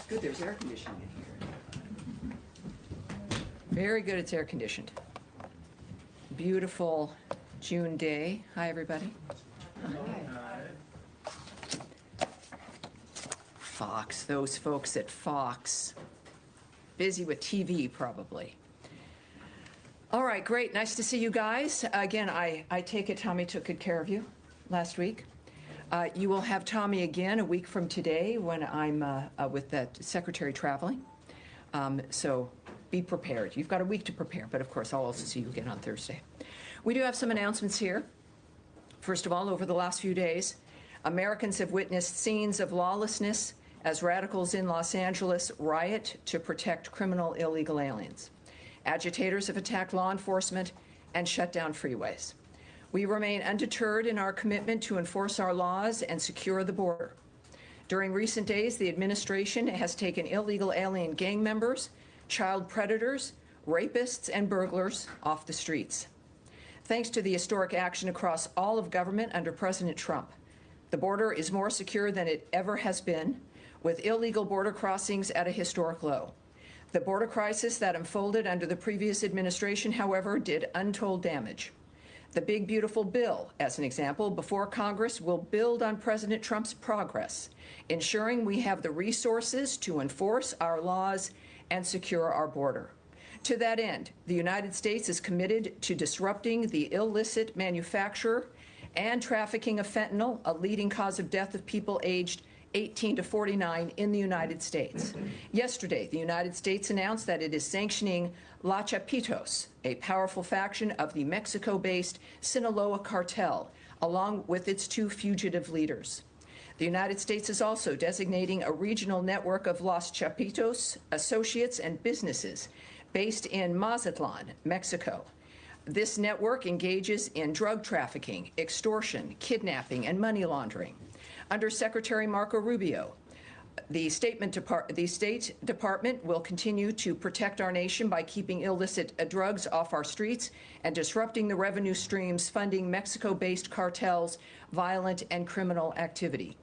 Good, there's air conditioning in here. Very good, it's air conditioned. Beautiful June day. Hi, everybody. Hi. Fox, those folks at Fox. Busy with TV, probably. All right, great. Nice to see you guys. Again, I take it Tommy took good care of you last week. You will have Tommy again a week from today when I'm with the secretary traveling. So be prepared. You've got a week to prepare, but of course I'll also see you again on Thursday. We do have some announcements here. First of all, over the last few days, Americans have witnessed scenes of lawlessness as radicals in Los Angeles riot to protect criminal illegal aliens. Agitators have attacked law enforcement and shut down freeways. We remain undeterred in our commitment to enforce our laws and secure the border. During recent days, the administration has taken illegal alien gang members, child predators, rapists, and burglars off the streets. Thanks to the historic action across all of government under President Trump, the border is more secure than it ever has been, with illegal border crossings at a historic low. The border crisis that unfolded under the previous administration, however, did untold damage. The Big Beautiful Bill, as an example, before Congress will build on President Trump's progress, ensuring we have the resources to enforce our laws and secure our border. To that end, the United States is committed to disrupting the illicit manufacture and trafficking of fentanyl, a leading cause of death of people aged 18 to 49 in the United States. Yesterday, the United States announced that it is sanctioning La Chapitos, a powerful faction of the Mexico-based Sinaloa cartel, along with its 2 fugitive leaders. The United States is also designating a regional network of Los Chapitos associates and businesses based in Mazatlan, Mexico. This network engages in drug trafficking, extortion, kidnapping, and money laundering. Under Secretary Marco Rubio, the State Department will continue to protect our nation by keeping illicit drugs off our streets and disrupting the revenue streams funding Mexico-based cartels' violent and criminal activity.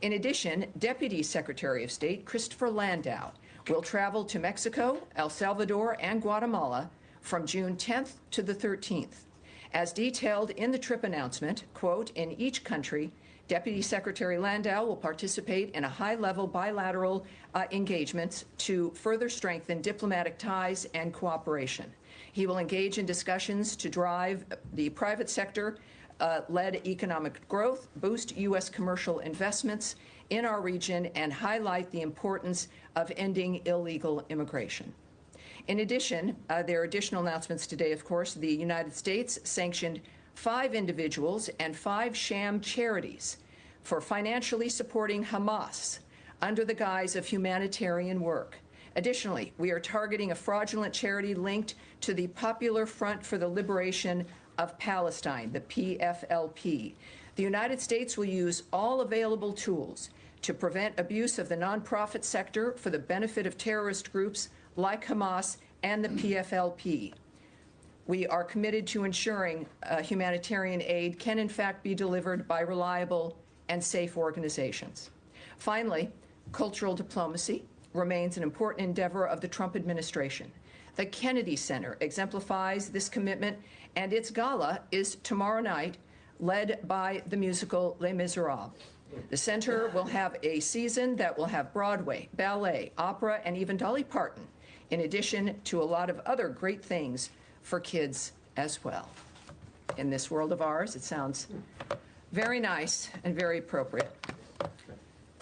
In addition, Deputy Secretary of State Christopher Landau will travel to Mexico, El Salvador, and Guatemala from June 10th to the 13th. As detailed in the trip announcement, quote, in each country, Deputy Secretary Landau will participate in a high-level bilateral engagements to further strengthen diplomatic ties and cooperation. He will engage in discussions to drive the private sector led economic growth, boost U.S. commercial investments in our region, and highlight the importance of ending illegal immigration. In addition, there are additional announcements today, of course. The United States sanctioned 5 individuals and 5 sham charities for financially supporting Hamas under the guise of humanitarian work. Additionally, we are targeting a fraudulent charity linked to the Popular Front for the Liberation of Palestine, the PFLP. The United States will use all available tools to prevent abuse of the nonprofit sector for the benefit of terrorist groups like Hamas and the PFLP. We are committed to ensuring humanitarian aid can in fact be delivered by reliable and safe organizations. Finally, cultural diplomacy remains an important endeavor of the Trump administration. The Kennedy Center exemplifies this commitment, and its gala is tomorrow night, led by the musical Les Miserables. The center will have a season that will have Broadway, ballet, opera, and even Dolly Parton, in addition to a lot of other great things for kids as well. In this world of ours, it sounds very nice and very appropriate.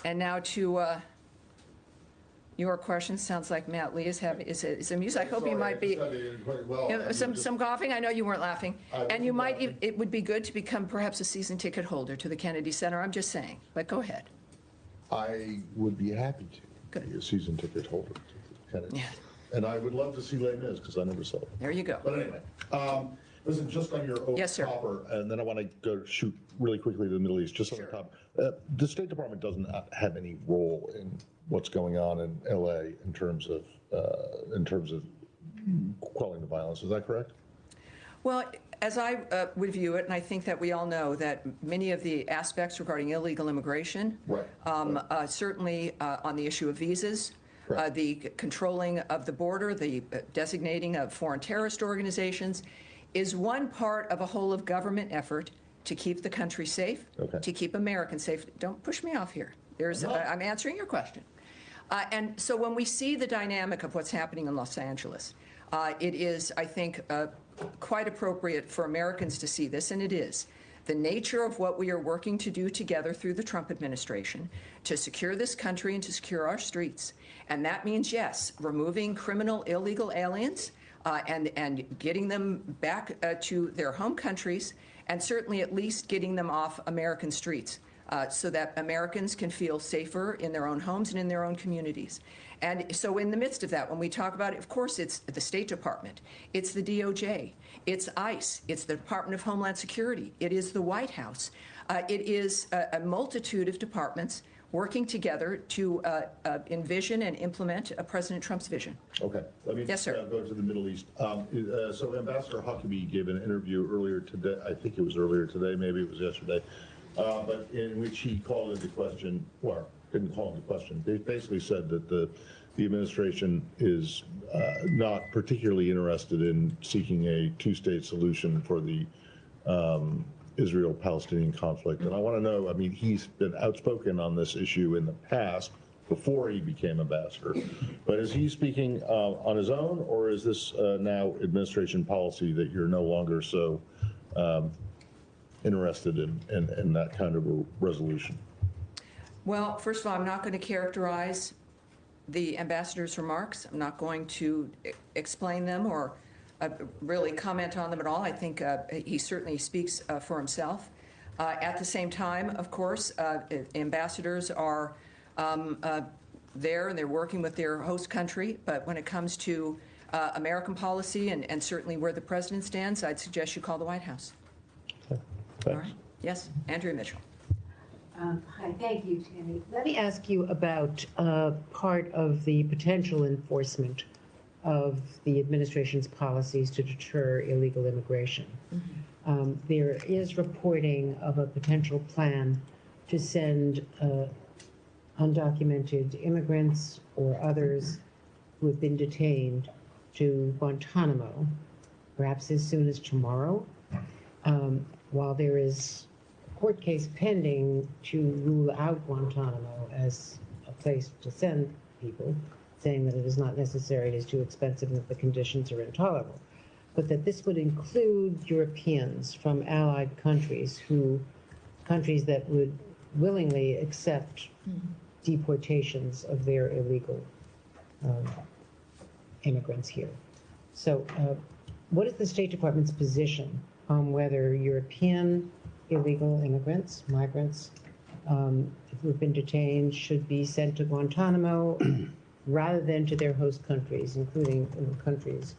And now to your question. Sounds like Matt Lee is amused. I hope you might be some coughing. I know you weren't laughing. And you might, it would be good to become perhaps a season ticket holder to the Kennedy Center. I'm just saying, but go ahead. I would be happy to be a season ticket holder to the Kennedy. Yeah. And I would love to see Les Mis because I never saw it. There you go. But anyway, listen, just on your copper, and then I want to go shoot really quickly to the Middle East, just on the top. The State Department doesn't have any role in what's going on in LA in terms of quelling the violence. Is that correct? Well, as I would view it, and I think that we all know that many of the aspects regarding illegal immigration, certainly on the issue of visas, The controlling of the border, the designating of foreign terrorist organizations is one part of a whole of government effort to keep the country safe, to keep Americans safe. Don't push me off here. I'm answering your question. And so when we see the dynamic of what's happening in Los Angeles, it is, I think, quite appropriate for Americans to see this, and it is. The nature of what we are working to do together through the Trump administration to secure this country and to secure our streets. And that means, yes, removing criminal illegal aliens and getting them back to their home countries, and certainly at least getting them off American streets so that Americans can feel safer in their own homes and in their own communities. And so in the midst of that, when we talk about it, of course, it's the State Department, it's the DOJ, it's ICE, it's the Department of Homeland Security, it is the White House. It is a multitude of departments working together to envision and implement President Trump's vision. Okay. Let me yes, sir. Go to the Middle East. So Ambassador Huckabee gave an interview earlier today, I think it was earlier today, maybe it was yesterday, but in which he called into question, or didn't call into question, they basically said that the administration is not particularly interested in seeking a two-state solution for the Israel-Palestinian conflict. And I want to know, I mean, he's been outspoken on this issue in the past before he became ambassador, but is he speaking on his own, or is this now administration policy that you're no longer so interested in that kind of a resolution? Well, first of all, I'm not going to characterize the ambassador's remarks. I'm not going to explain them or really comment on them at all. I think he certainly speaks for himself. At the same time, of course, ambassadors are there and they're working with their host country. But when it comes to American policy and certainly where the president stands, I'd suggest you call the White House. Okay. All right. Yes, Andrea Mitchell. Hi, thank you, Tammy. Let me ask you about part of the potential enforcement of the administration's policies to deter illegal immigration. Mm-hmm. There is reporting of a potential plan to send undocumented immigrants or others who have been detained to Guantanamo, perhaps as soon as tomorrow, while there is court case pending to rule out Guantanamo as a place to send people, saying that it is not necessary, it is too expensive, and that the conditions are intolerable. But that this would include Europeans from allied countries countries that would willingly accept deportations of their illegal immigrants here. So what is the State Department's position on whether European illegal immigrants, migrants, who have been detained should be sent to Guantanamo rather than to their host countries, including countries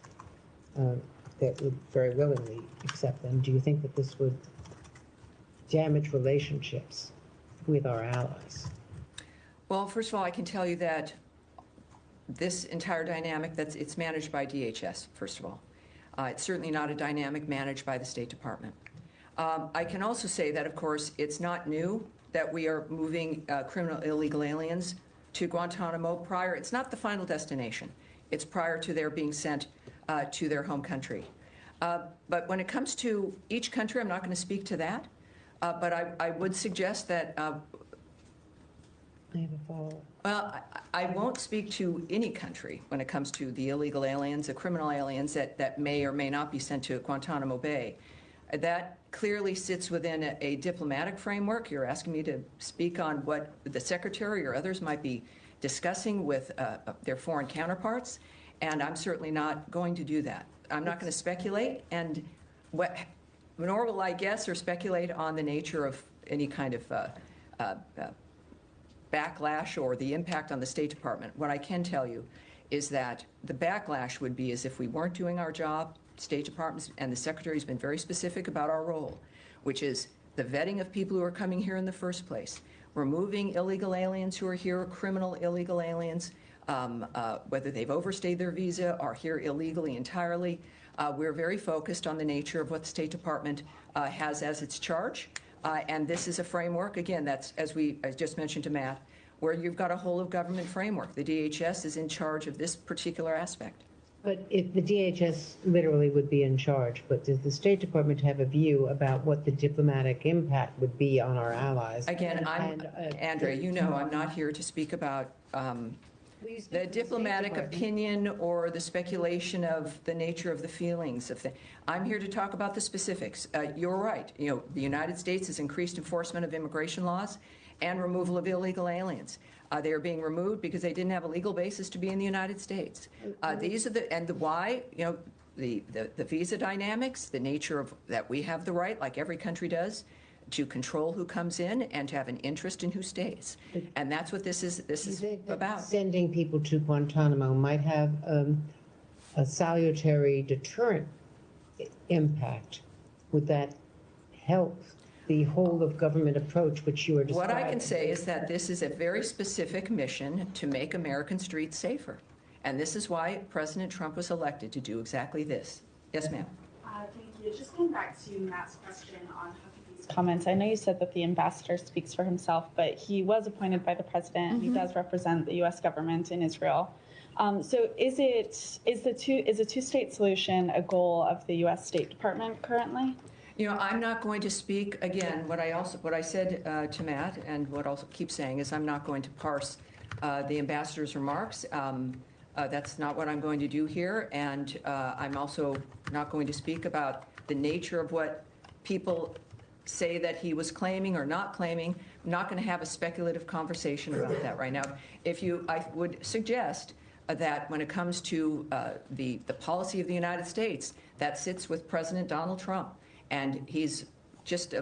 that would very willingly accept them? Do you think that this would damage relationships with our allies? Well, first of all, I can tell you that this entire dynamic, it's managed by DHS, first of all. It's certainly not a dynamic managed by the State Department. I can also say that, of course, it's not new that we are moving criminal illegal aliens to Guantanamo prior. It's not the final destination. It's prior to their being sent to their home country. But when it comes to each country, I'm not going to speak to that. But I would suggest that I have a follow-up. well, I won't speak to any country when it comes to the illegal aliens, the criminal aliens that may or may not be sent to Guantanamo Bay. That clearly sits within a diplomatic framework. You're asking me to speak on what the Secretary or others might be discussing with their foreign counterparts, and I'm certainly not going to do that. I'm not going to speculate, and nor will I guess or speculate on the nature of any kind of backlash or the impact on the State Department. What I can tell you is that the backlash would be as if we weren't doing our job. State Department and the Secretary has been very specific about our role, which is the vetting of people who are coming here in the first place, removing illegal aliens who are here, criminal illegal aliens, whether they've overstayed their visa or here illegally entirely. We're very focused on the nature of what the State Department has as its charge. And this is a framework, again, that's, as I just mentioned to Matt, where you've got a whole of government framework. The DHS is in charge of this particular aspect. But if the DHS literally would be in charge, but does the State Department have a view about what the diplomatic impact would be on our allies? Again, Andrea, you know I'm not here to speak about the diplomatic opinion or the speculation of the nature of the feelings of things. I'm here to talk about the specifics. You're right. You know, the United States has increased enforcement of immigration laws and removal of illegal aliens. They are being removed because they didn't have a legal basis to be in the United States. These are the why, you know, the visa dynamics, the nature of that we have the right, like every country does, to control who comes in and to have an interest in who stays. And that's what this is about. Sending people to Guantanamo might have a salutary deterrent impact. Would that help the whole of government approach which you are describing? What I can say is that this is a very specific mission to make American streets safer. And this is why President Trump was elected, to do exactly this. Yes, ma'am. Thank you. Just going back to Matt's question on Huckabee's comments, I know you said that the ambassador speaks for himself, but he was appointed by the president. Mm-hmm. He does represent the U.S. government in Israel. So is a two-state solution a goal of the U.S. State Department currently? You know, I'm not going to speak, again, what I said to Matt, and what I'll keep saying is I'm not going to parse the ambassador's remarks. That's not what I'm going to do here, and I'm also not going to speak about the nature of what people say that he was claiming or not claiming. I'm not going to have a speculative conversation about that right now. I would suggest that when it comes to the policy of the United States, that sits with President Donald Trump. And he's just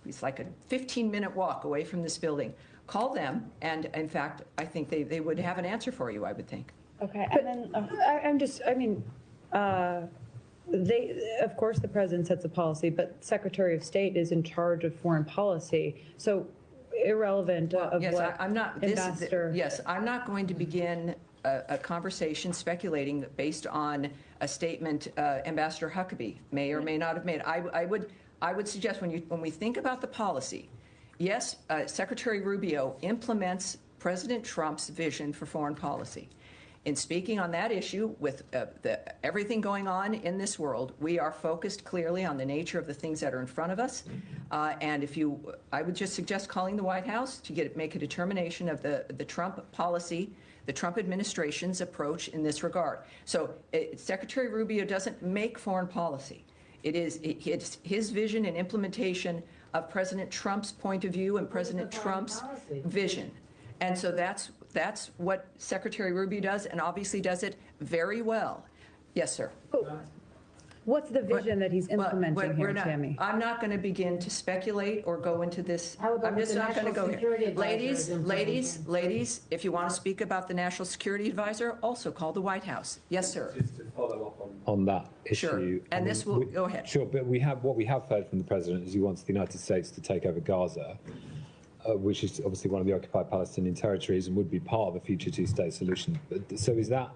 he's like a 15-minute walk away from this building. Call them, and in fact, I think they would have an answer for you, I would think. Okay, but and then of course, the president sets a policy, but Secretary of State is in charge of foreign policy. So irrelevant of yes, what I'm not, ambassador. Yes, I'm not going to begin a conversation speculating based on a statement Ambassador Huckabee may or may not have made. I would suggest when we think about the policy, yes, Secretary Rubio implements President Trump's vision for foreign policy. In speaking on that issue, with everything going on in this world, we are focused clearly on the nature of the things that are in front of us. And I would just suggest calling the White House to make a determination of the Trump policy, the Trump administration's approach in this regard. So Secretary Rubio doesn't make foreign policy. It's his vision and implementation of President Trump's point of view and President Trump's vision. And so that's what Secretary Rubio does, and obviously does it very well. Yes, sir. What's the vision that he's implementing here, Tammy? I'm not going to begin to speculate or go into this. I'm just not going to go here. Ladies, if you want to speak about the National Security Advisor, also call the White House. Yes, sir. Just to follow up on that issue. Sure. And this will go ahead. Sure, but what we have heard from the president is he wants the United States to take over Gaza, which is obviously one of the occupied Palestinian territories and would be part of a future two-state solution. So is that?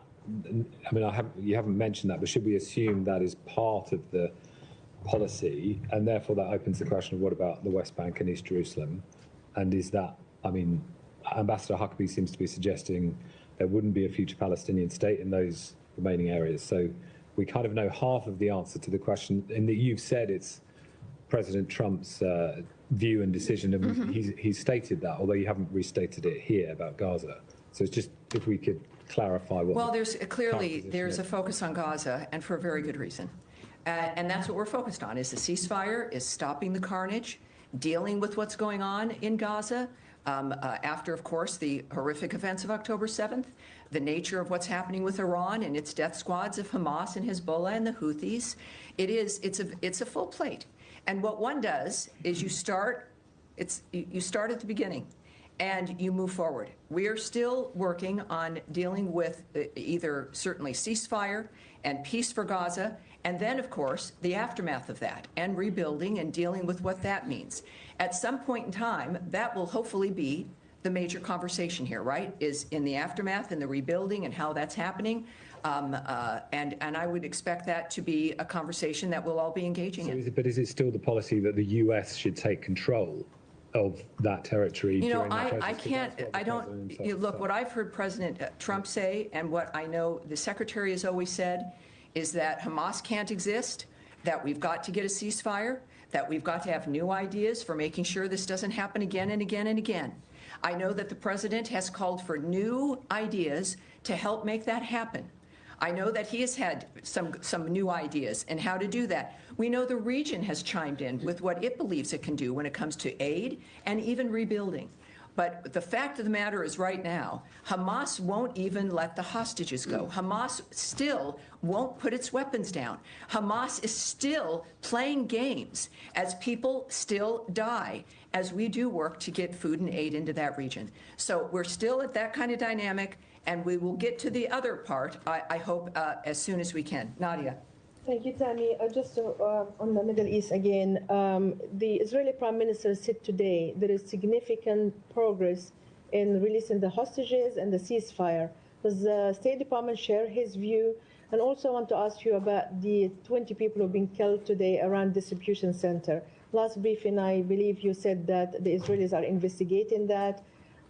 I mean, you haven't mentioned that, but should we assume that is part of the policy, and therefore that opens the question of what about the West Bank and East Jerusalem? And is that, I mean, Ambassador Huckabee seems to be suggesting there wouldn't be a future Palestinian state in those remaining areas. So we kind of know half of the answer to the question, in that you've said it's President Trump's view and decision, and he's stated that, although you haven't restated it here about Gaza. So it's just if we could clarify what. Well, there's a focus on Gaza, and for a very good reason. And that's what we're focused on, is the ceasefire, is stopping the carnage, dealing with what's going on in Gaza, after, of course, the horrific events of October 7th, the nature of what's happening with Iran and its death squads of Hamas and Hezbollah and the Houthis. It's a full plate. And what one does is you start at the beginning, and you move forward. We are still working on dealing with either certainly ceasefire and peace for Gaza, and then, of course, the aftermath of that, and rebuilding and dealing with what that means. At some point in time, that will hopefully be the major conversation here, right, is in the aftermath and the rebuilding and how that's happening. And I would expect that to be a conversation that we'll all be engaging in. But is it still the policy that the U.S. should take control of that territory. You know, during that process, I because can't, that's what the I don't, president himself you look, said. what I've heard President Trump say, and what I know the Secretary has always said, is that Hamas can't exist, that we've got to get a ceasefire, that we've got to have new ideas for making sure this doesn't happen again and again and again. I know that the President has called for new ideas to help make that happen. I know that he has had some new ideas and how to do that. We know the region has chimed in with what it believes it can do when it comes to aid and even rebuilding. But the fact of the matter is right now, Hamas won't even let the hostages go. Hamas still won't put its weapons down. Hamas is still playing games as people still die as we do work to get food and aid into that region. So we're still at that kind of dynamic, and we will get to the other part, I hope, as soon as we can. Nadia. Thank you, Tammy. Just on the Middle East again, the Israeli Prime Minister said today there is significant progress in releasing the hostages and the ceasefire. Does the State Department share his view? And also I want to ask you about the 20 people who've been killed today around distribution center. Last briefing, I believe you said that the Israelis are investigating that.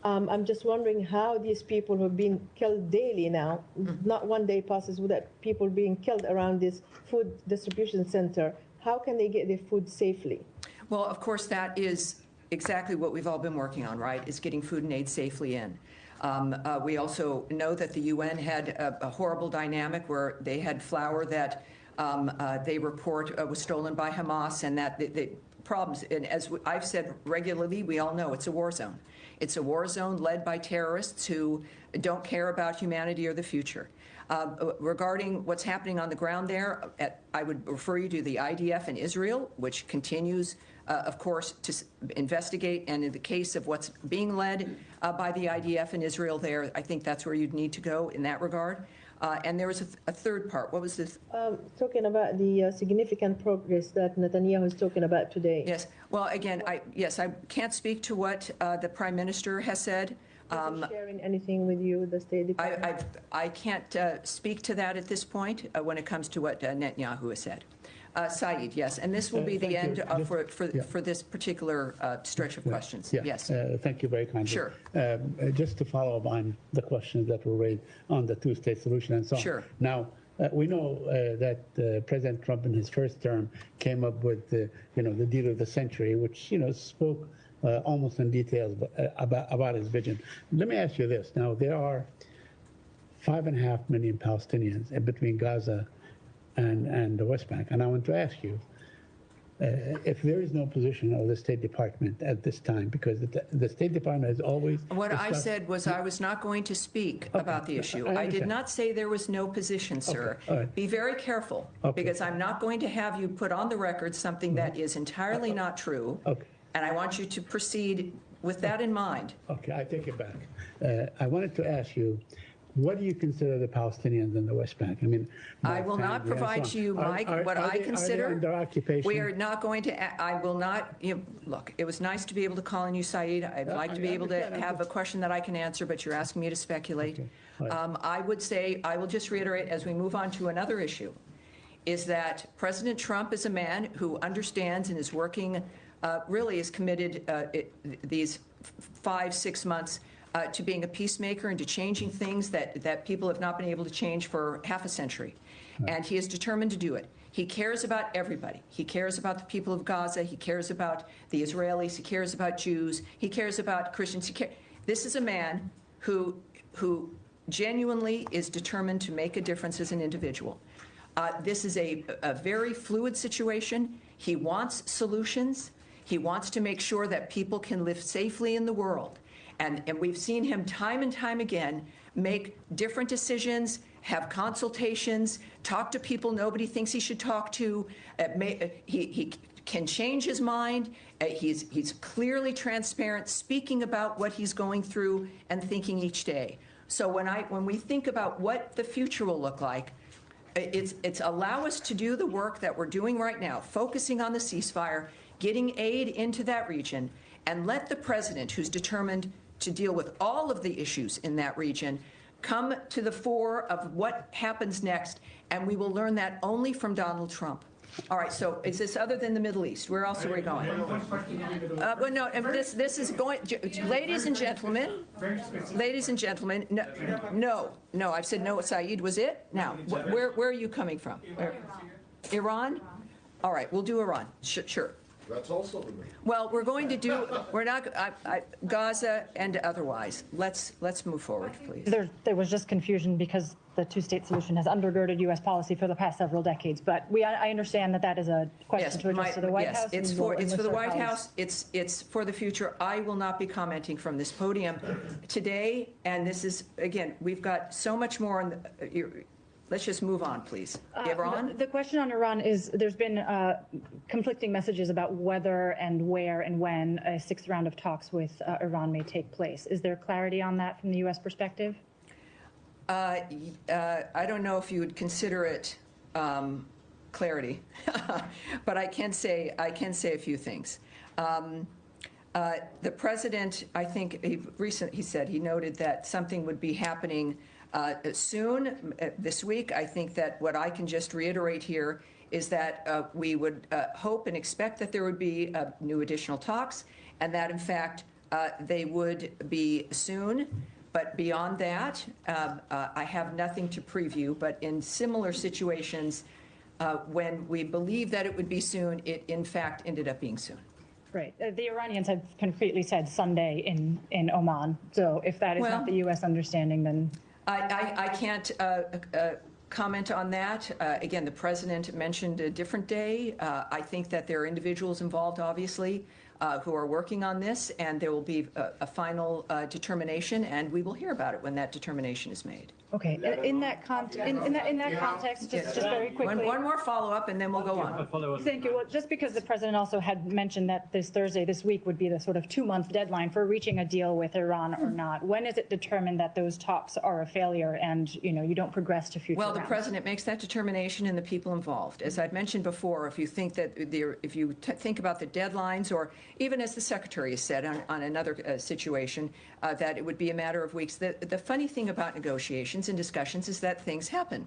I'm just wondering how these people who have been killed daily now, not one day passes without people being killed around this food distribution center, how can they get their food safely? Well, of course, that is exactly what we've all been working on, right, is getting food and aid safely in. We also know that the UN had a horrible dynamic where they had flour that they report was stolen by Hamas, and that the problems, and as I've said regularly, we all know it's a war zone. It's a war zone led by terrorists who don't care about humanity or the future. Regarding what's happening on the ground there, I would refer you to the IDF in Israel, which continues, of course, to investigate. And in the case of what's being led by the IDF in Israel there, I think that's where you'd need to go in that regard. And there was a third part. What was this? Talking about the significant progress that Netanyahu is talking about today. Yes. Well, again, I can't speak to what the Prime Minister has said. Is he sharing anything with you, the State Department? I can't speak to that at this point when it comes to what Netanyahu has said. Saeed, yes, and this will be the end for this particular stretch of questions. Yeah. Yes. Thank you very kindly. Sure. Just to follow up on the questions that were raised on the two-state solution and so on. Sure. Now, we know that President Trump in his first term came up with the deal of the century, which spoke almost in detail about his vision. Let me ask you this. Now, there are 5.5 million Palestinians in between Gaza and the West Bank. And I want to ask you, if there is no position of the State Department at this time, because the State Department has always... What I said was I was not going to speak about the issue. I did not say there was no position, sir. Okay. All right. Be very careful, because I'm not going to have you put on the record something that is entirely not true. Okay. And I want you to proceed with that in mind. Okay, I take it back. I wanted to ask you, what do you consider the Palestinians in the West Bank? I mean, I will not provide to you, Mike, what I consider. Are they under occupation? We are not going to, I will not, look, it was nice to be able to call on you, Saeed. I'd like to be able to have a question that I can answer, but you're asking me to speculate. Okay. Right. I would say, I will just reiterate as we move on to another issue, is that President Trump is a man who understands and is working, really is committed these 5-6 months to being a peacemaker and to changing things that people have not been able to change for half a century. Right. And he is determined to do it. He cares about everybody. He cares about the people of Gaza. He cares about the Israelis. He cares about Jews. He cares about Christians. This is a man who genuinely is determined to make a difference as an individual. This is a very fluid situation. He wants solutions. He wants to make sure that people can live safely in the world. And we've seen him time and time again make different decisions, have consultations, talk to people nobody thinks he should talk to. He can change his mind. He's clearly transparent, speaking about what he's going through and thinking each day. So when we think about what the future will look like, it's allow us to do the work that we're doing right now, focusing on the ceasefire, getting aid into that region, and let the president, who's determined to deal with all of the issues in that region, come to the fore of what happens next, and we will learn that only from Donald Trump. All right, so is this other than the Middle East? Where else are we going? Well, no, and this is going, ladies and gentlemen, no, I've said no, Saeed was it? Now, where are you coming from? Iran? All right, we'll do Iran, sure. That's also the main. Well, we're going to do, we're not, Gaza and otherwise. Let's move forward, please. There was just confusion because the two-state solution has undergirded U.S. policy for the past several decades. But I understand that is a question to address to the White House. Yes, it's for the White House. It's for the future. I will not be commenting from this podium today. And this is, again, we've got so much more on the, let's just move on, please. Iran? The question on Iran is there's been conflicting messages about whether and where and when a sixth round of talks with Iran may take place. Is there clarity on that from the U.S. perspective? I don't know if you would consider it clarity, but I can say a few things. The president, I think, he noted that something would be happening soon, this week. I think that what I can just reiterate here is that we would hope and expect that there would be new additional talks, and that, in fact, they would be soon. But beyond that, I have nothing to preview. But in similar situations, when we believe that it would be soon, it, in fact, ended up being soon. Right. The Iranians have concretely said Sunday in Oman. So if that is not the U.S. understanding, then... I can't comment on that. Again, the president mentioned a different day. I think that there are individuals involved, obviously, who are working on this, and there will be a final determination, and we will hear about it when that determination is made. Okay. In that context, just very quickly. One more follow-up, and then we'll go on. Thank you. Well, just because the president also had mentioned that this week would be the sort of 2-month deadline for reaching a deal with Iran or not. When is it determined that those talks are a failure and you don't progress to future rounds? Well, the president makes that determination, and the people involved. As I've mentioned before, if you think that think about the deadlines, or even as the secretary has said on another situation, that it would be a matter of weeks. The funny thing about negotiations and discussions is that things happen,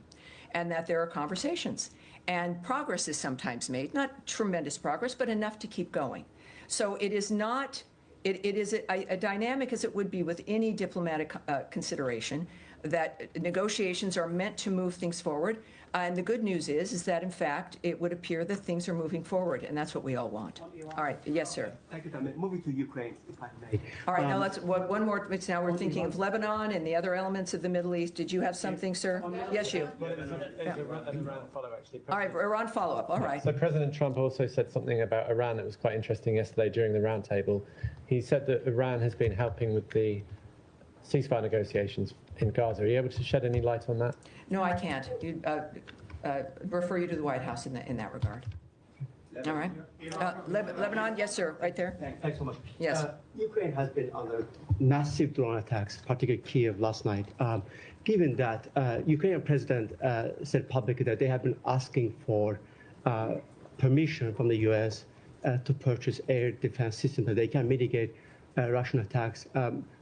and that there are conversations, and progress is sometimes made, not tremendous progress, but enough to keep going. So it is not, it is a dynamic as it would be with any diplomatic consideration, that negotiations are meant to move things forward. And the good news is that, in fact, it would appear that things are moving forward, and that's what we all want. All right. Yes, sir. Thank you, Tammy. Moving to Ukraine, if I may. All right. Now, let's one more. Now we're thinking of Lebanon and the other elements of the Middle East. Did you have something, sir? Yes, you. All right. Iran follow-up. All right. So President Trump also said something about Iran that was quite interesting yesterday during the roundtable. He said that Iran has been helping with the ceasefire negotiations in Gaza. Are you able to shed any light on that? No, I can't. Refer you to the White House in that regard. All right. Lebanon, yes, sir, right there. Thanks so much. Yes. Ukraine has been under massive drone attacks, particularly Kiev last night. Given that, Ukrainian president said publicly that they have been asking for permission from the U.S. To purchase air defense systems that they can mitigate Russian attacks.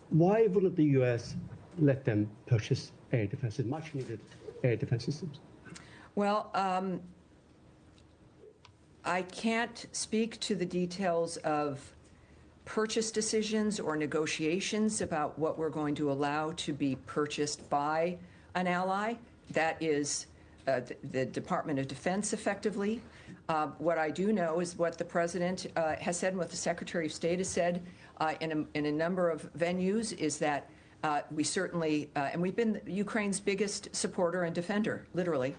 Why wouldn't the U.S. let them purchase air defenses, much needed air defense systems? Well, I can't speak to the details of purchase decisions or negotiations about what we're going to allow to be purchased by an ally. That is the Department of Defense, effectively. What I do know is what the president has said and what the Secretary of State has said in a number of venues is that we certainly, and we've been Ukraine's biggest supporter and defender, literally,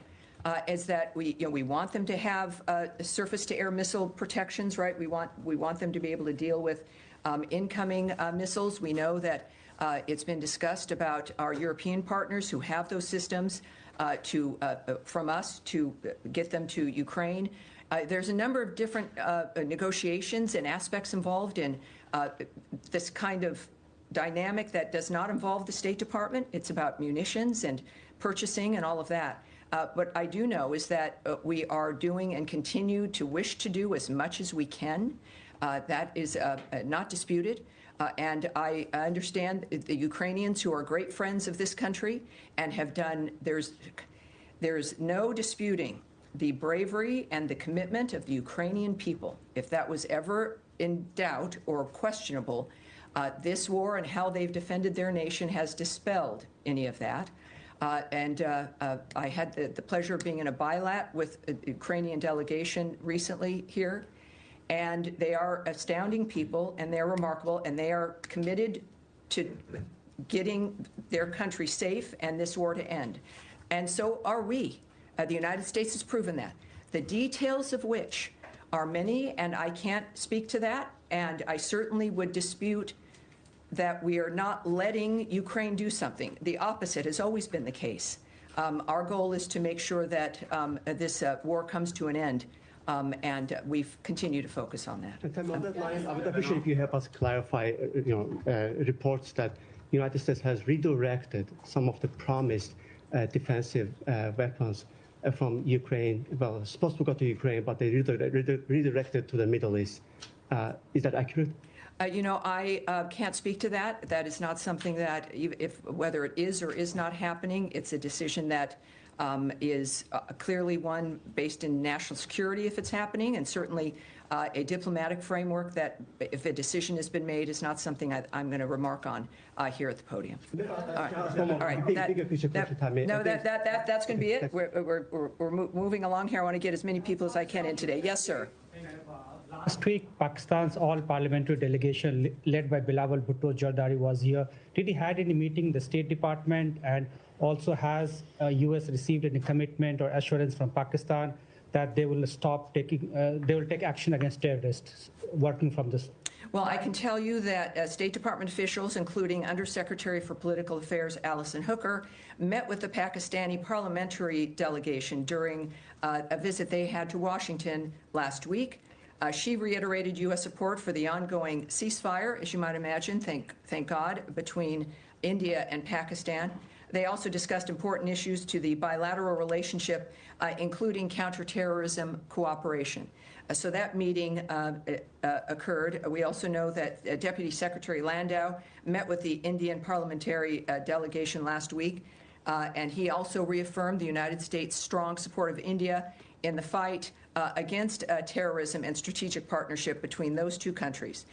is that we want them to have surface-to-air missile protections, right? We want them to be able to deal with incoming missiles. We know that it's been discussed about our European partners who have those systems from us to get them to Ukraine. There's a number of different negotiations and aspects involved in this kind of dynamic that does not involve the State Department. It's about munitions and purchasing and all of that. What I do know is that we are doing and continue to wish to do as much as we can. That is not disputed. And I understand the Ukrainians, who are great friends of this country and have done, there's no disputing the bravery and the commitment of the Ukrainian people. If that was ever in doubt or questionable, this war and how they've defended their nation has dispelled any of that. I had the pleasure of being in a bilat with a Ukrainian delegation recently here, and they are astounding people, and they're remarkable, and they are committed to getting their country safe and this war to end. And so are we. The United States has proven that. The details of which are many, and I can't speak to that, and I certainly would dispute that we are not letting Ukraine do something. The opposite has always been the case. Our goal is to make sure that this war comes to an end, and we've continued to focus on that. And on that line, I would appreciate if you help us clarify, reports that the United States has redirected some of the promised defensive weapons from Ukraine. Well, it's supposed to go to Ukraine, but they redirected to the Middle East. Is that accurate? I can't speak to that. That is not something that, whether it is or is not happening, it's a decision that is clearly one based in national security if it's happening, and certainly a diplomatic framework that, if a decision has been made, is not something I'm going to remark on here at the podium. All right. That's going to be it. We're moving along here. I want to get as many people as I can in today. Yes, sir. Last week, Pakistan's all-parliamentary delegation led by Bilawal Bhutto Zardari was here. Did he had any meeting in the State Department, and also has U.S. received any commitment or assurance from Pakistan that they will stop taking, they will take action against terrorists working from this? Well, I can tell you that State Department officials, including Undersecretary for Political Affairs Alison Hooker, met with the Pakistani parliamentary delegation during a visit they had to Washington last week. She reiterated U.S. support for the ongoing ceasefire, as you might imagine, thank God, between India and Pakistan. They also discussed important issues to the bilateral relationship, including counterterrorism cooperation. So that meeting occurred. We also know that Deputy Secretary Landau met with the Indian parliamentary delegation last week, and he also reaffirmed the United States' strong support of India in the fight against terrorism and strategic partnership between those two countries.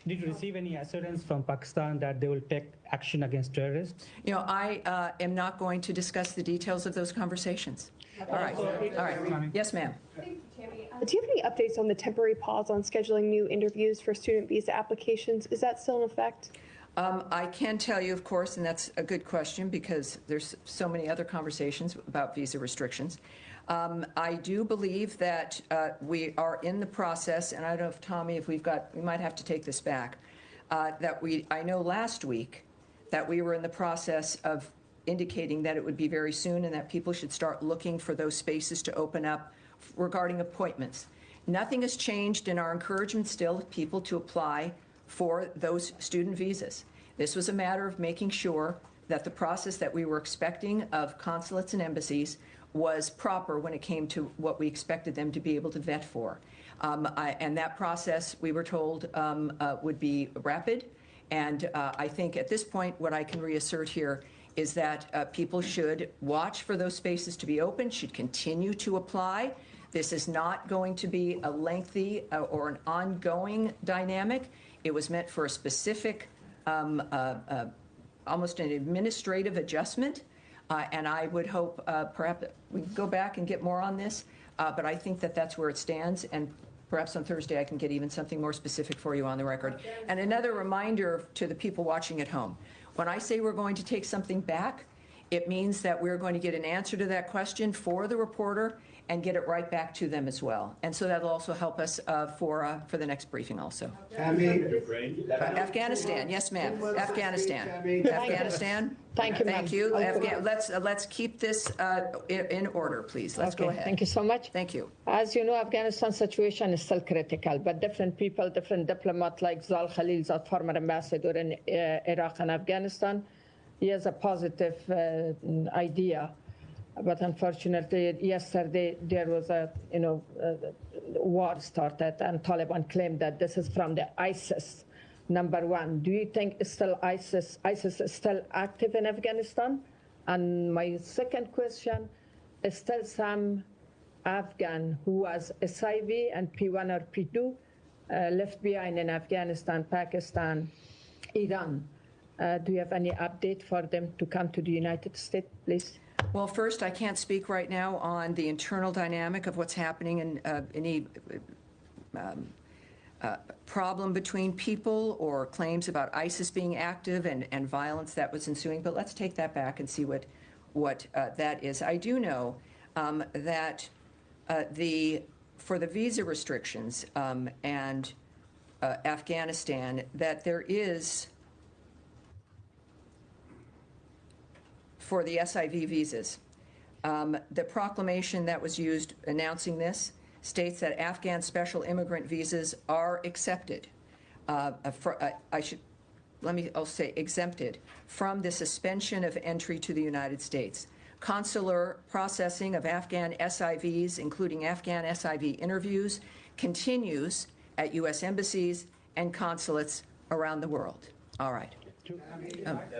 Did you receive any assurance from Pakistan that they will take action against terrorists? I am not going to discuss the details of those conversations. All right. All right. Yes, ma'am. Thank you, Tammy. Do you have any updates on the temporary pause on scheduling new interviews for student visa applications? Is that still in effect? I can tell you, of course, and that's a good question because there's so many other conversations about visa restrictions. I do believe that we are in the process, and I don't know if, Tommy, if we might have to take this back, I know last week that we were in the process of indicating that it would be very soon and that people should start looking for those spaces to open up regarding appointments. Nothing has changed in our encouragement still of people to apply for those student visas. This was a matter of making sure that the process that we were expecting of consulates and embassies was proper when it came to what we expected them to be able to vet for. And that process, we were told, would be rapid. And I think at this point, what I can reassert here is that people should watch for those spaces to be open, should continue to apply. This is not going to be a lengthy or an ongoing dynamic. It was meant for a specific, almost an administrative adjustment. And I would hope perhaps we can go back and get more on this, but I think that that's where it stands, and perhaps on Thursday I can get even something more specific for you on the record. And another reminder to the people watching at home, when I say we're going to take something back, it means that we're going to get an answer to that question for the reporter and get it right back to them as well. And so that'll also help us for the next briefing also. Afghanistan, yes ma'am. Afghanistan. Afghanistan. Thank you, ma'am. Thank you. Let's keep this in order, please. Let's go ahead. Thank you so much. Thank you. As you know, Afghanistan situation is still critical, but different people, different diplomats like Zal Khalil, the former ambassador in Iraq and Afghanistan, he has a positive idea. But unfortunately, yesterday there was a war started, and Taliban claimed that this is from the ISIS. Number one, do you think it's still ISIS is still active in Afghanistan? And my second question is still some Afghan who was SIV and P1 or P2 left behind in Afghanistan, Pakistan, Iran. Do you have any update for them to come to the United States, please? Well, first, I can't speak right now on the internal dynamic of what's happening in any problem between people or claims about ISIS being active and violence that was ensuing. But let's take that back and see what that is. I do know that for the visa restrictions and Afghanistan, that there is, for the SIV visas, the proclamation that was used announcing this states that Afghan special immigrant visas are accepted. I'll say exempted from the suspension of entry to the United States. Consular processing of Afghan SIVs, including Afghan SIV interviews, continues at U.S. embassies and consulates around the world. All right.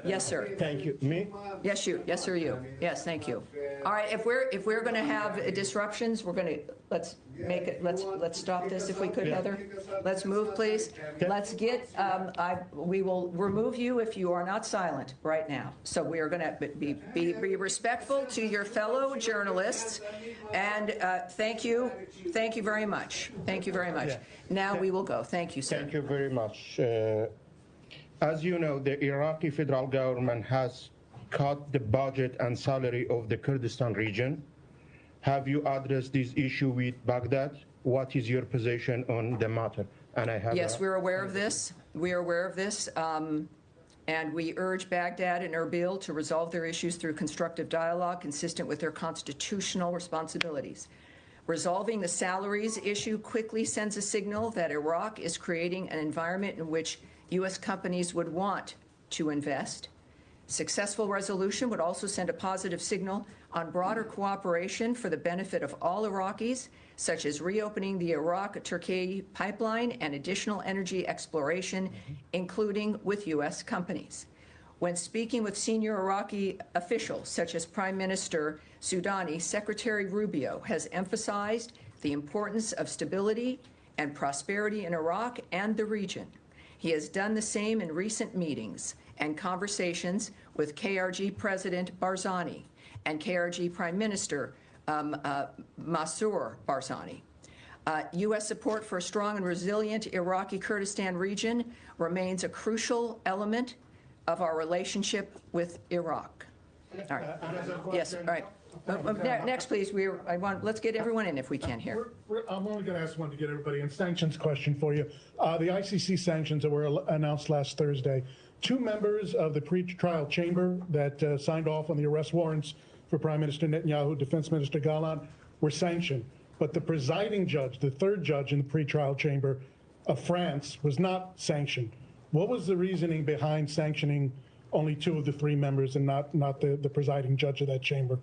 Yes, sir. Thank you. Me? Yes, you. Yes, sir, you. Yes, thank you. All right. If we're going to have disruptions, we're going to let's stop this if we could, Heather. Let's move, please. Let's get. We will remove you if you are not silent right now. So we are going to be respectful to your fellow journalists, and thank you very much. Thank you very much. Yeah. Now we will go. Thank you, sir. Thank you very much. As you know, the Iraqi federal government has cut the budget and salary of the Kurdistan region. Have you addressed this issue with Baghdad? What is your position on the matter? And I have yes, we're aware of this. We are aware of this. And we urge Baghdad and Erbil to resolve their issues through constructive dialogue consistent with their constitutional responsibilities. Resolving the salaries issue quickly sends a signal that Iraq is creating an environment in which U.S. companies would want to invest. Successful resolution would also send a positive signal on broader cooperation for the benefit of all Iraqis, such as reopening the Iraq-Turkey pipeline and additional energy exploration, including with U.S. companies. When speaking with senior Iraqi officials, such as Prime Minister Soudani, Secretary Rubio has emphasized the importance of stability and prosperity in Iraq and the region. He has done the same in recent meetings and conversations with KRG President Barzani and KRG Prime Minister Mansour Barzani. U.S. support for a strong and resilient Iraqi Kurdistan region remains a crucial element of our relationship with Iraq. All right. Yes, all right. Next, please. Let's get everyone in if we can here. I'm only going to ask one to get everybody in. Sanctions question for you. The ICC sanctions that were announced last Thursday. 2 members of the pre-trial chamber that signed off on the arrest warrants for Prime Minister Netanyahu, Defense Minister Gallant, were sanctioned. But the presiding judge, the 3rd judge in the pre-trial chamber of France, was not sanctioned. What was the reasoning behind sanctioning only 2 of the 3 members and not the presiding judge of that chamber?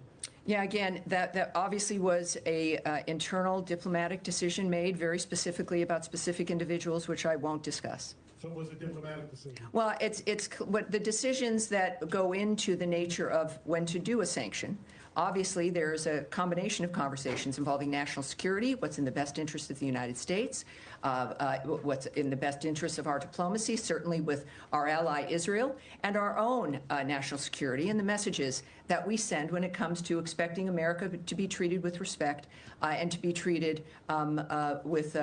Yeah, again, that obviously was a internal diplomatic decision made very specifically about specific individuals, which I won't discuss. So it was a diplomatic decision? Well, it's what the decisions that go into the nature of when to do a sanction. Obviously, there's a combination of conversations involving national security, what's in the best interest of the United States, what's in the best interest of our diplomacy, certainly with our ally Israel, and our own national security and the messages that we send when it comes to expecting America to be treated with respect and to be treated with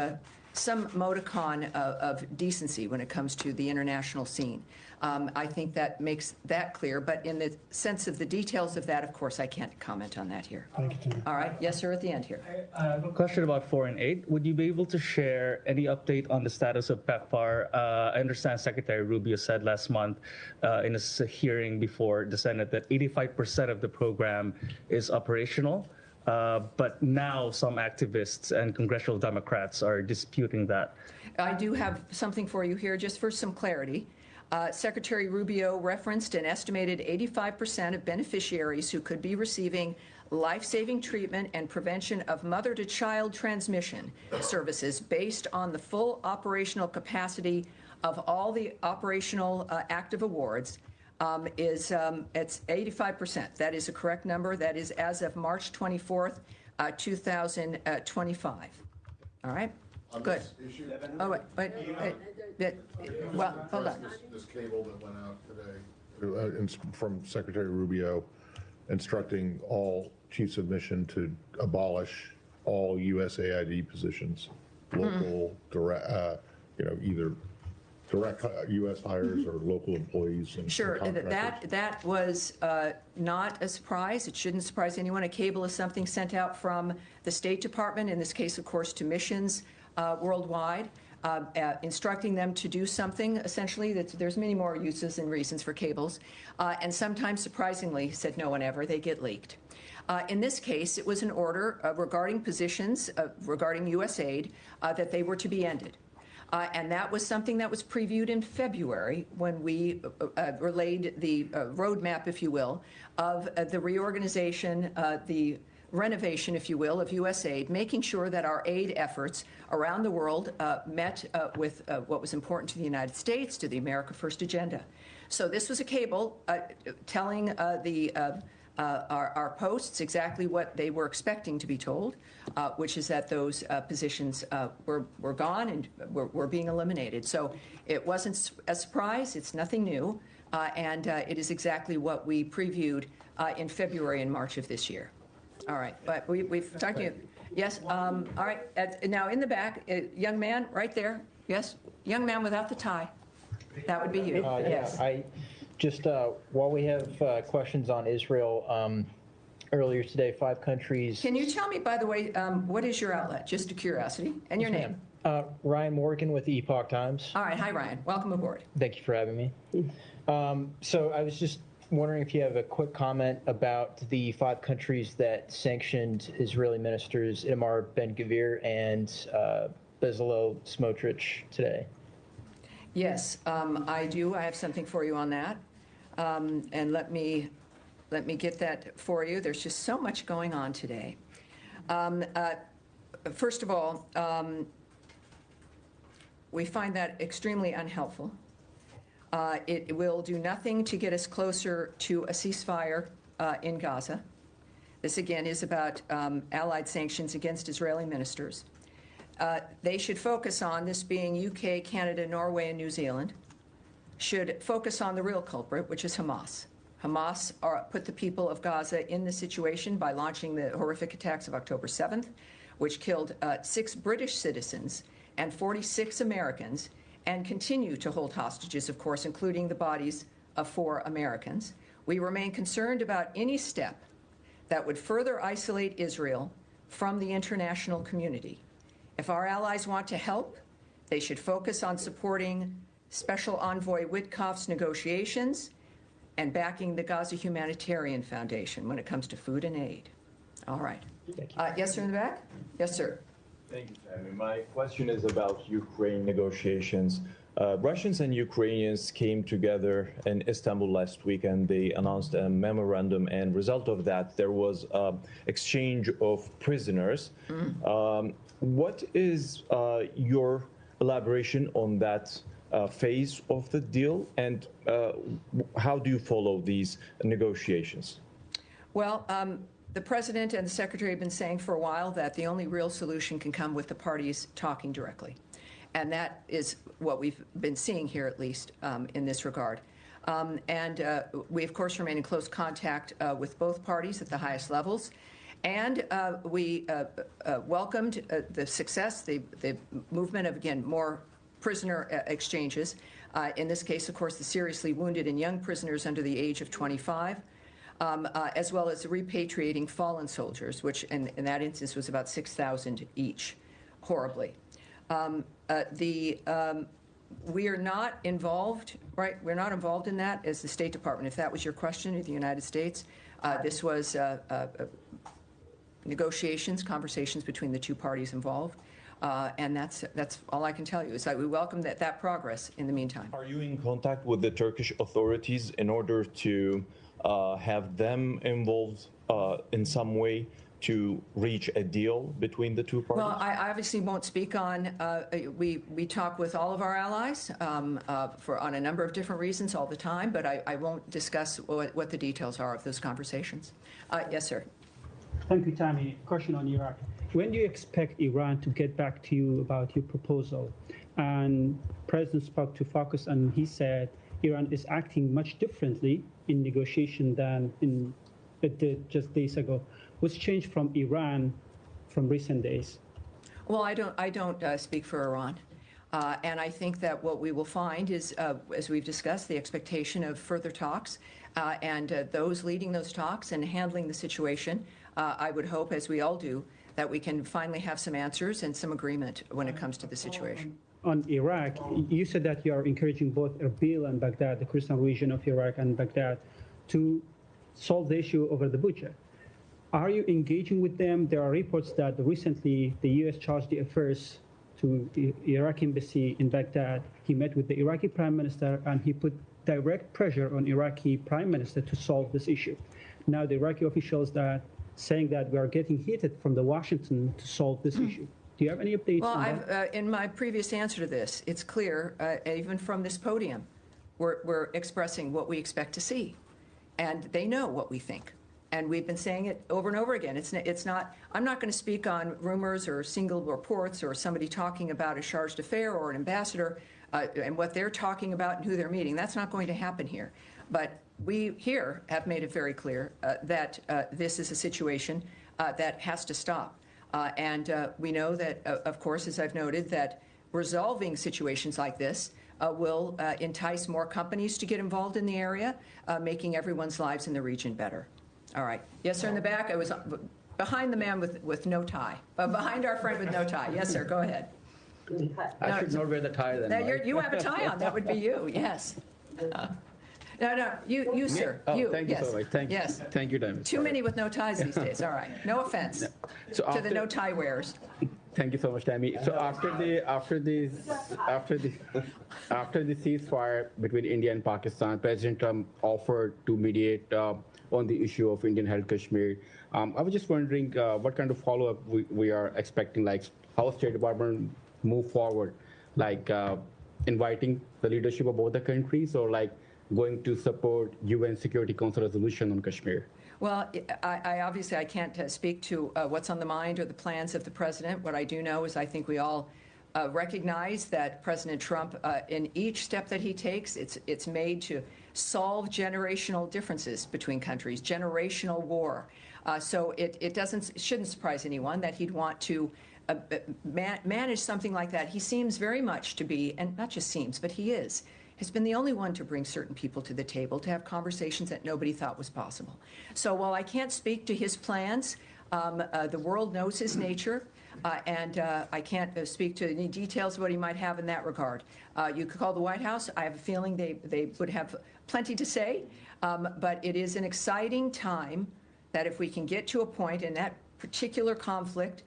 some modicon of decency when it comes to the international scene. I think that makes that clear, but in the sense of the details of that, of course, I can't comment on that here. Thank you, Tim. All right. Yes, sir, at the end here. I have a question about foreign aid. Would you be able to share any update on the status of PEPFAR? I understand Secretary Rubio said last month in a hearing before the Senate that 85% of the program is operational. But now some activists and congressional Democrats are disputing that. I do have something for you here, just for some clarity. Secretary Rubio referenced an estimated 85% of beneficiaries who could be receiving life-saving treatment and prevention of mother-to-child transmission services based on the full operational capacity of all the operational active awards. It's 85%. That is a correct number. That is as of March 24th, 2025. All right? Good. Oh, wait. Well, hold on. This cable that went out today from Secretary Rubio instructing all chiefs of mission to abolish all USAID positions, local, direct, either direct U.S. hires or local employees. And sure, that was not a surprise. It shouldn't surprise anyone. A cable is something sent out from the State Department, in this case, of course, to missions worldwide, instructing them to do something, essentially. There's many more uses and reasons for cables. And sometimes, surprisingly, said no one ever, they get leaked. In this case, it was an order regarding positions, regarding U.S. aid, that they were to be ended. And that was something that was previewed in February when we relayed the roadmap, if you will, of the reorganization, the renovation, if you will, of U.S. aid, making sure that our aid efforts around the world met with what was important to the United States, to the America First agenda. So this was a cable telling our posts exactly what they were expecting to be told, which is that those positions were gone and were being eliminated. So it wasn't a surprise. It's nothing new. And it is exactly what we previewed in February and March of this year. All right. But we've talked to you. Yes. All right. Now in the back, young man right there. Yes. Young man without the tie. That would be you. Yes. Just while we have questions on Israel, earlier today, 5 countries. Can you tell me, by the way, what is your outlet? Just a curiosity. And your name? Ryan Morgan with the Epoch Times. All right. Hi, Ryan. Welcome aboard. Thank you for having me. So I was just wondering if you have a quick comment about the 5 countries that sanctioned Israeli ministers Itamar Ben-Gvir and Bezalel Smotrich today. Yes, I do. I have something for you on that. And let me get that for you. There's just so much going on today. First of all, we find that extremely unhelpful. It will do nothing to get us closer to a ceasefire in Gaza. This, again, is about Allied sanctions against Israeli ministers. They should focus on, this being UK, Canada, Norway, and New Zealand, should focus on the real culprit, which is Hamas. Hamas put the people of Gaza in this situation by launching the horrific attacks of October 7th, which killed 6 British citizens and 46 Americans, and continue to hold hostages, of course, including the bodies of 4 Americans. We remain concerned about any step that would further isolate Israel from the international community. If our allies want to help, they should focus on supporting Special Envoy Witkoff's negotiations and backing the Gaza Humanitarian Foundation when it comes to food and aid. All right. Yes, sir, in the back? Yes, sir. Thank you, Tammy. My question is about Ukraine negotiations. Russians and Ukrainians came together in Istanbul last week and they announced a memorandum, and result of that, there was exchange of prisoners. What is your elaboration on that phase of the deal, and how do you follow these negotiations? Well, the President and the Secretary have been saying for a while that the only real solution can come with the parties talking directly. And that is what we've been seeing here, at least, in this regard. We, of course, remain in close contact with both parties at the highest levels. And we welcomed the success, the movement of, again, more prisoner exchanges. In this case, of course, the seriously wounded and young prisoners under the age of 25. As well as repatriating fallen soldiers, which in that instance was about 6,000 each, horribly. We are not involved, right? We're not involved in that as the State Department. If that was your question, of the United States, this was negotiations, conversations between the 2 parties involved. And that's all I can tell you, is that we welcome that progress in the meantime. Are you in contact with the Turkish authorities in order to have them involved in some way to reach a deal between the 2 parties? Well, I obviously won't speak on, we talk with all of our allies on a number of different reasons all the time, but I won't discuss what the details are of those conversations. Yes, sir. Thank you, Tammy. Question on Iraq. When do you expect Iran to get back to you about your proposal? And President spoke to Focus, and he said Iran is acting much differently in negotiation than it did just days ago. What's changed from Iran from recent days? Well, I don't speak for Iran. And I think that what we will find is, as we've discussed, the expectation of further talks and those leading those talks and handling the situation. I would hope, as we all do, that we can finally have some answers and some agreement when it comes to the situation. On Iraq, you said that you are encouraging both Erbil and Baghdad, the Kurdistan region of Iraq and Baghdad, to solve the issue over the budget. Are you engaging with them? There are reports that recently the U.S. charged the affairs to the Iraqi embassy in Baghdad. He met with the Iraqi prime minister and he put direct pressure on Iraqi prime minister to solve this issue. Now the Iraqi officials that saying that we are getting heated from the Washington to solve this issue. Do you have any updates on that? In my previous answer to this, it's clear, even from this podium, we're expressing what we expect to see. And they know what we think. And we've been saying it over and over again. It's not, I'm not going to speak on rumors or single reports or somebody talking about a chargé d'affaires or an ambassador and what they're talking about and who they're meeting. That's not going to happen here. But we here have made it very clear that this is a situation that has to stop. And we know that, of course, as I've noted, that resolving situations like this will entice more companies to get involved in the area, making everyone's lives in the region better. All right. Yes, sir, in the back. I was behind the man with no tie. Behind our friend with no tie. Yes, sir, go ahead. I should not wear the tie then. You have a tie on. That would be you, yes. No, you, sir. Oh, you, thank you so much. Thank you, Diamond. Too many with no ties these days. All right. No offense to the no tie wearers. Thank you so much, Tammy. So after the ceasefire between India and Pakistan, President Trump offered to mediate on the issue of Indian-held Kashmir. I was just wondering what kind of follow-up we are expecting, like how State Department move forward, like inviting the leadership of both the countries, or like going to support UN Security Council resolution on Kashmir? Well, I obviously can't speak to what's on the mind or the plans of the president. What I do know is I think we all recognize that President Trump, in each step that he takes, it's made to solve generational differences between countries, generational war. So it shouldn't surprise anyone that he'd want to manage something like that. He seems very much to be, and not just seems, but he has been the only one to bring certain people to the table to have conversations that nobody thought was possible. So while I can't speak to his plans, the world knows his nature, and I can't speak to any details of what he might have in that regard. You could call the White House. I have a feeling they would have plenty to say, but it is an exciting time that if we can get to a point in that particular conflict,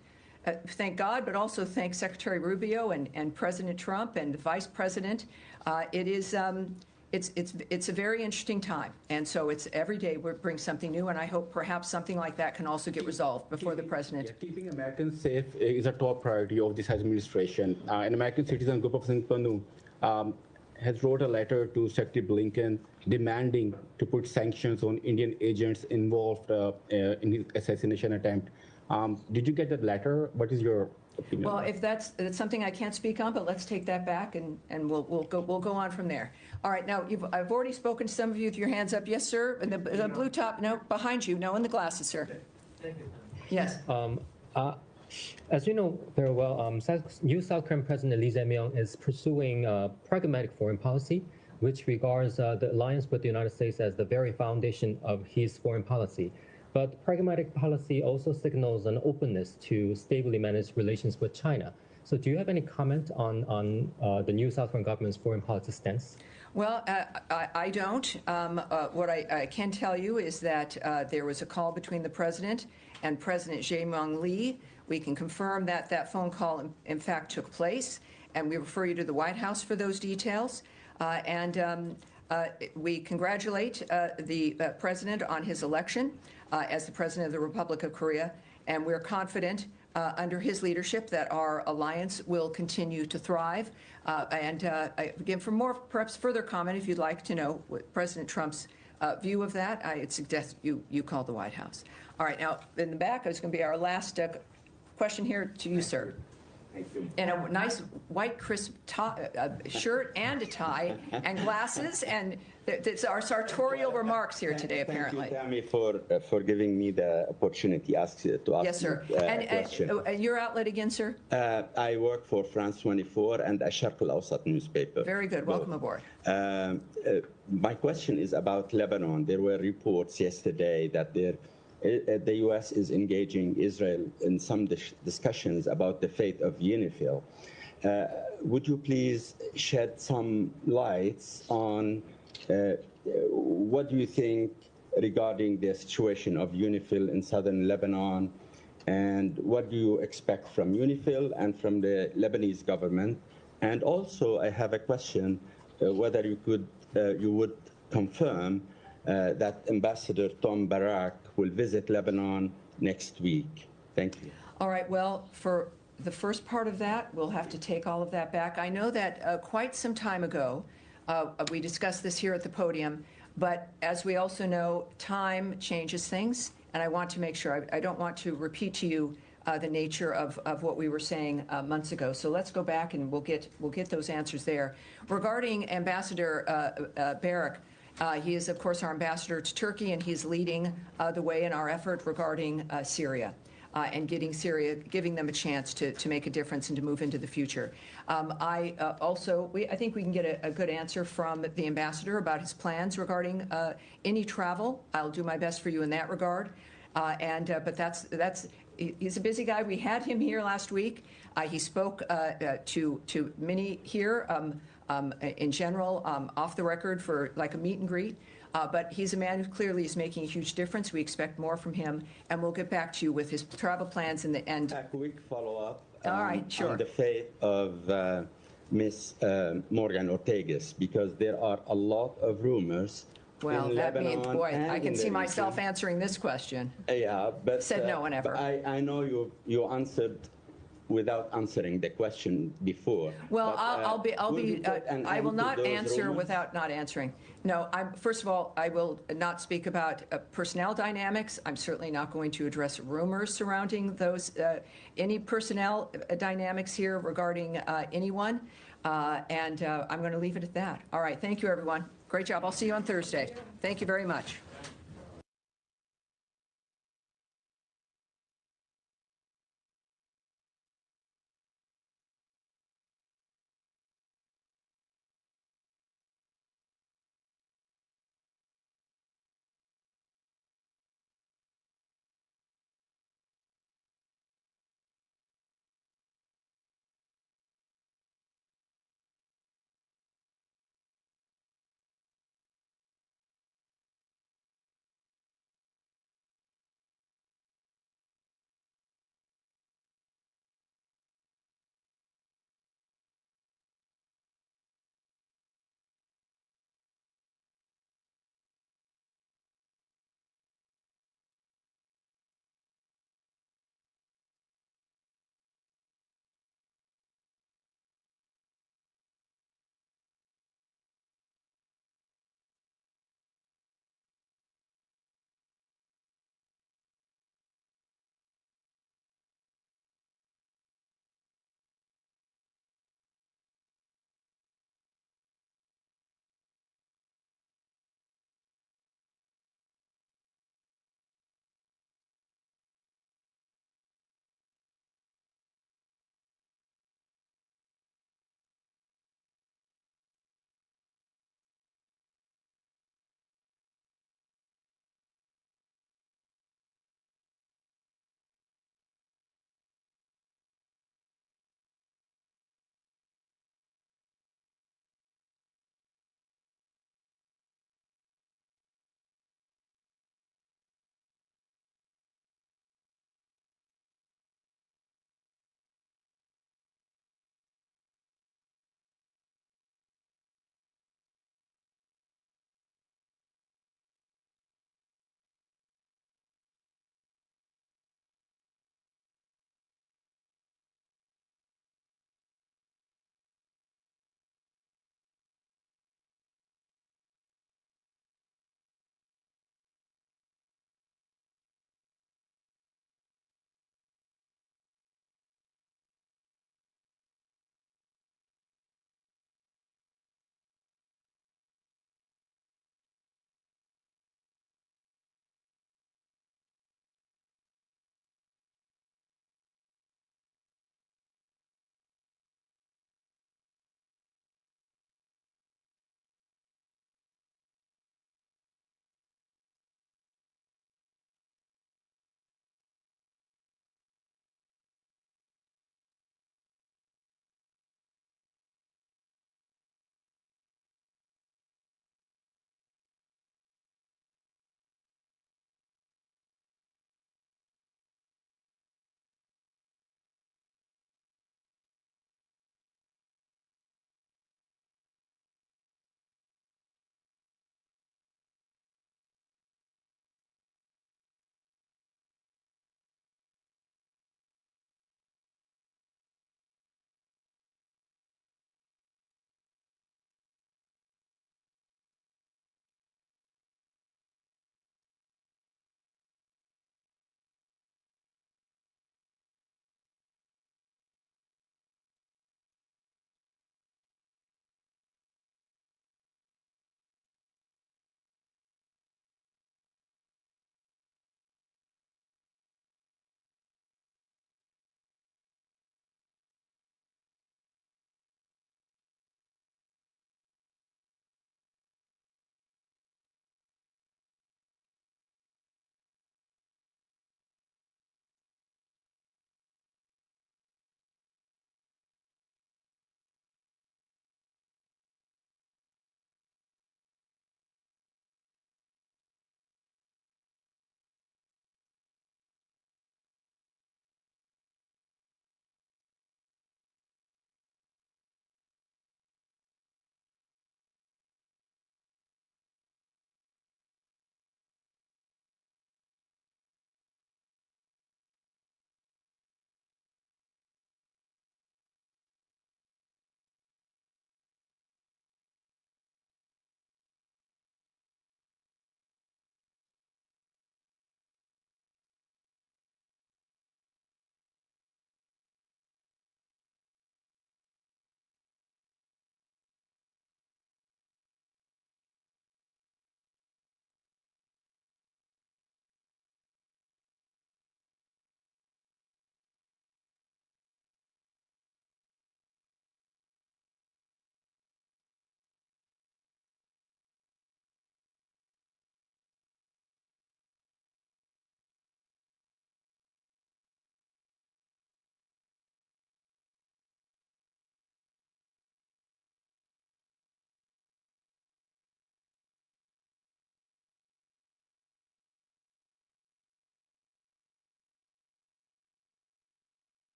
thank God, but also thank Secretary Rubio and President Trump and the Vice President. It's a very interesting time, and so it's every day we bring something new, and I hope perhaps something like that can also get resolved before the president. Yeah, keeping Americans safe is a top priority of this administration. An American citizen group of Panu has wrote a letter to Secretary Blinken demanding to put sanctions on Indian agents involved in his assassination attempt. Did you get that letter? What is your opinion? Well, if that's something I can't speak on, but let's take that back and we'll go on from there. All right, now I've already spoken to some of you with your hands up. Yes, sir. And the blue top, no, behind you, no, in the glasses, sir. Thank you. Yes. As you know very well, new South Korean President Lee Jae-myung is pursuing pragmatic foreign policy, which regards the alliance with the United States as the very foundation of his foreign policy. But pragmatic policy also signals an openness to stably manage relations with China. So do you have any comment on the new South Korean government's foreign policy stance? Well, I don't. What I can tell you is that there was a call between the president and President Jae-myung Lee. We can confirm that that phone call, in fact, took place, and we refer you to the White House for those details. We congratulate the president on his election as the president of the Republic of Korea, and we're confident under his leadership that our alliance will continue to thrive. Again, for more, perhaps further comment, if you'd like to know what President Trump's view of that, I'd suggest you call the White House. All right, now, in the back is going to be our last question here to you, sir. Thank you. And a nice white crisp shirt and a tie and glasses, and it's our sartorial remarks here today, apparently. Thank you, Tammy, for giving me the opportunity to ask Yes, sir. And your outlet again, sir? I work for France 24 and Asharq Al-Awsat newspaper. Very good. Welcome aboard. My question is about Lebanon. There were reports yesterday that the U.S. is engaging Israel in some discussions about the fate of UNIFIL. Would you please shed some lights on what do you think regarding the situation of UNIFIL in southern Lebanon, and what do you expect from UNIFIL and from the Lebanese government? And also, I have a question whether you would confirm that Ambassador Tom Barak will visit Lebanon next week. Thank you. All right, well, for the first part of that, we'll have to take all of that back. I know that quite some time ago, we discussed this here at the podium, but as we also know, time changes things, and I want to make sure, I don't want to repeat to you the nature of what we were saying months ago. So let's go back and we'll get those answers there. Regarding Ambassador Barak, he is, of course, our ambassador to Turkey, and he's leading the way in our effort regarding Syria and giving them a chance to make a difference and to move into the future. I think we can get a good answer from the ambassador about his plans regarding any travel. I'll do my best for you in that regard. But he's a busy guy. We had him here last week. He spoke to many here. In general, off the record for like a meet and greet. But he's a man who clearly is making a huge difference. We expect more from him, and we'll get back to you with his travel plans in the end. A quick follow-up sure. On the fate of Miss Morgan Ortagus, because there are a lot of rumors. Well, that means, boy, I can see myself answering this question. Yeah, but said no one ever. I know you answered without answering the question before. Well, I will not answer without not answering. No, first of all, I will not speak about personnel dynamics. I'm certainly not going to address rumors surrounding those, any personnel dynamics here regarding anyone. And I'm going to leave it at that. All right, thank you, everyone. Great job. I'll see you on Thursday. Thank you very much.